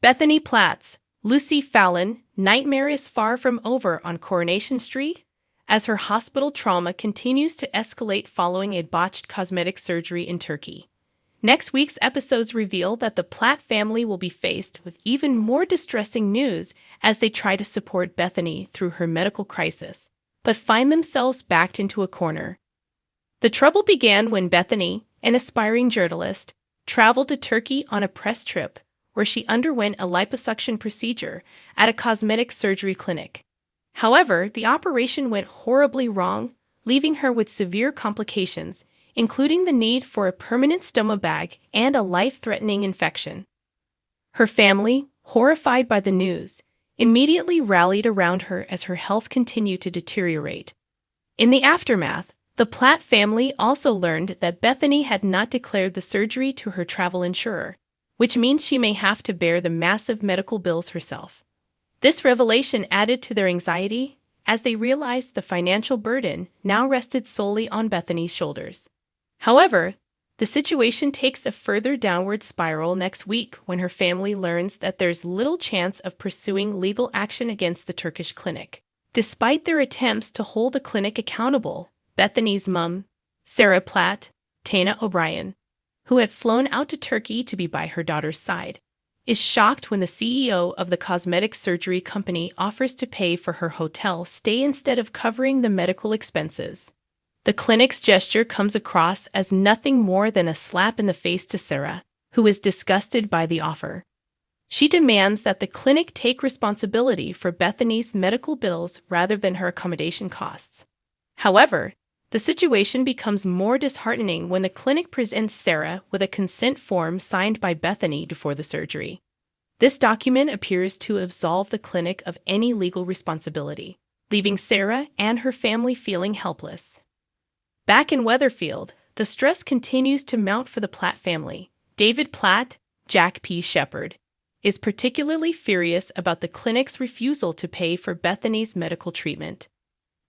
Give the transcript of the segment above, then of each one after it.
Bethany Platt's Lucy Fallon nightmare is far from over on Coronation Street, as her hospital trauma continues to escalate following a botched cosmetic surgery in Turkey. Next week's episodes reveal that the Platt family will be faced with even more distressing news as they try to support Bethany through her medical crisis, but find themselves backed into a corner. The trouble began when Bethany, an aspiring journalist, traveled to Turkey on a press trip where she underwent a liposuction procedure at a cosmetic surgery clinic. However, the operation went horribly wrong, leaving her with severe complications, including the need for a permanent stoma bag and a life-threatening infection. Her family, horrified by the news, immediately rallied around her as her health continued to deteriorate. In the aftermath, the Platt family also learned that Bethany had not declared the surgery to her travel insurer, which means she may have to bear the massive medical bills herself. This revelation added to their anxiety, as they realized the financial burden now rested solely on Bethany's shoulders. However, the situation takes a further downward spiral next week when her family learns that there's little chance of pursuing legal action against the Turkish clinic. Despite their attempts to hold the clinic accountable, Bethany's mum, Sarah Platt, Tana O'Brien, who had flown out to Turkey to be by her daughter's side, is shocked when the CEO of the cosmetic surgery company offers to pay for her hotel stay instead of covering the medical expenses. The clinic's gesture comes across as nothing more than a slap in the face to Sarah, who is disgusted by the offer. She demands that the clinic take responsibility for Bethany's medical bills rather than her accommodation costs. However, the situation becomes more disheartening when the clinic presents Sarah with a consent form signed by Bethany before the surgery. This document appears to absolve the clinic of any legal responsibility, leaving Sarah and her family feeling helpless. Back in Weatherfield, the stress continues to mount for the Platt family. David Platt, Jack P. Shepherd, is particularly furious about the clinic's refusal to pay for Bethany's medical treatment.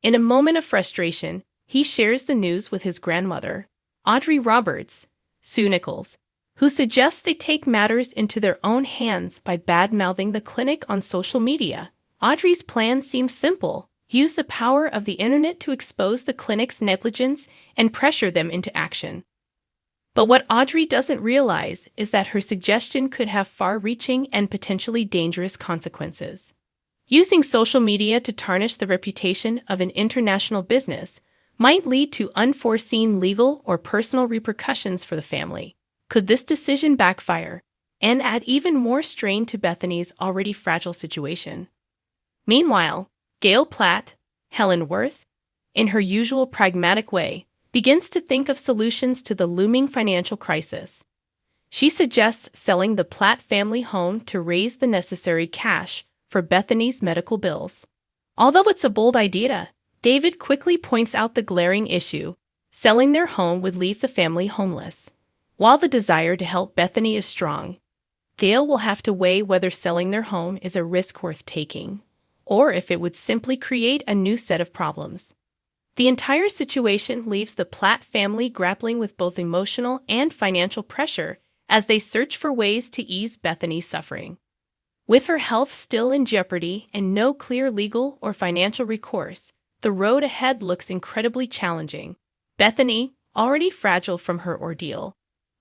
In a moment of frustration, he shares the news with his grandmother, Audrey Roberts, Sue Nichols, who suggests they take matters into their own hands by bad-mouthing the clinic on social media. Audrey's plan seems simple: use the power of the internet to expose the clinic's negligence and pressure them into action. But what Audrey doesn't realize is that her suggestion could have far-reaching and potentially dangerous consequences. Using social media to tarnish the reputation of an international business might lead to unforeseen legal or personal repercussions for the family. Could this decision backfire and add even more strain to Bethany's already fragile situation? Meanwhile, Gail Platt, Helen Worth, in her usual pragmatic way, begins to think of solutions to the looming financial crisis. She suggests selling the Platt family home to raise the necessary cash for Bethany's medical bills. Although it's a bold idea, David quickly points out the glaring issue: selling their home would leave the family homeless. While the desire to help Bethany is strong, Gail will have to weigh whether selling their home is a risk worth taking, or if it would simply create a new set of problems. The entire situation leaves the Platt family grappling with both emotional and financial pressure as they search for ways to ease Bethany's suffering. With her health still in jeopardy and no clear legal or financial recourse, the road ahead looks incredibly challenging. Bethany, already fragile from her ordeal,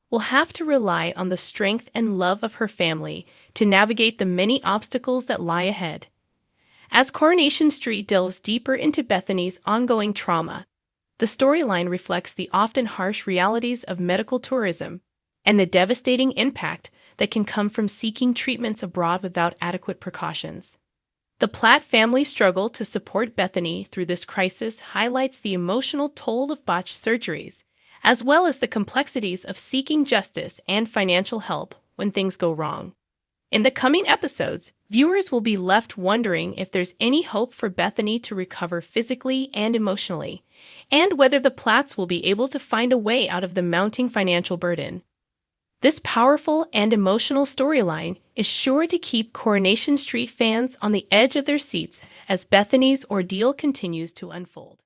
will have to rely on the strength and love of her family to navigate the many obstacles that lie ahead. As Coronation Street delves deeper into Bethany's ongoing trauma, the storyline reflects the often harsh realities of medical tourism and the devastating impact that can come from seeking treatments abroad without adequate precautions. The Platt family's struggle to support Bethany through this crisis highlights the emotional toll of botched surgeries, as well as the complexities of seeking justice and financial help when things go wrong. In the coming episodes, viewers will be left wondering if there's any hope for Bethany to recover physically and emotionally, and whether the Platts will be able to find a way out of the mounting financial burden. This powerful and emotional storyline is sure to keep Coronation Street fans on the edge of their seats as Bethany's ordeal continues to unfold.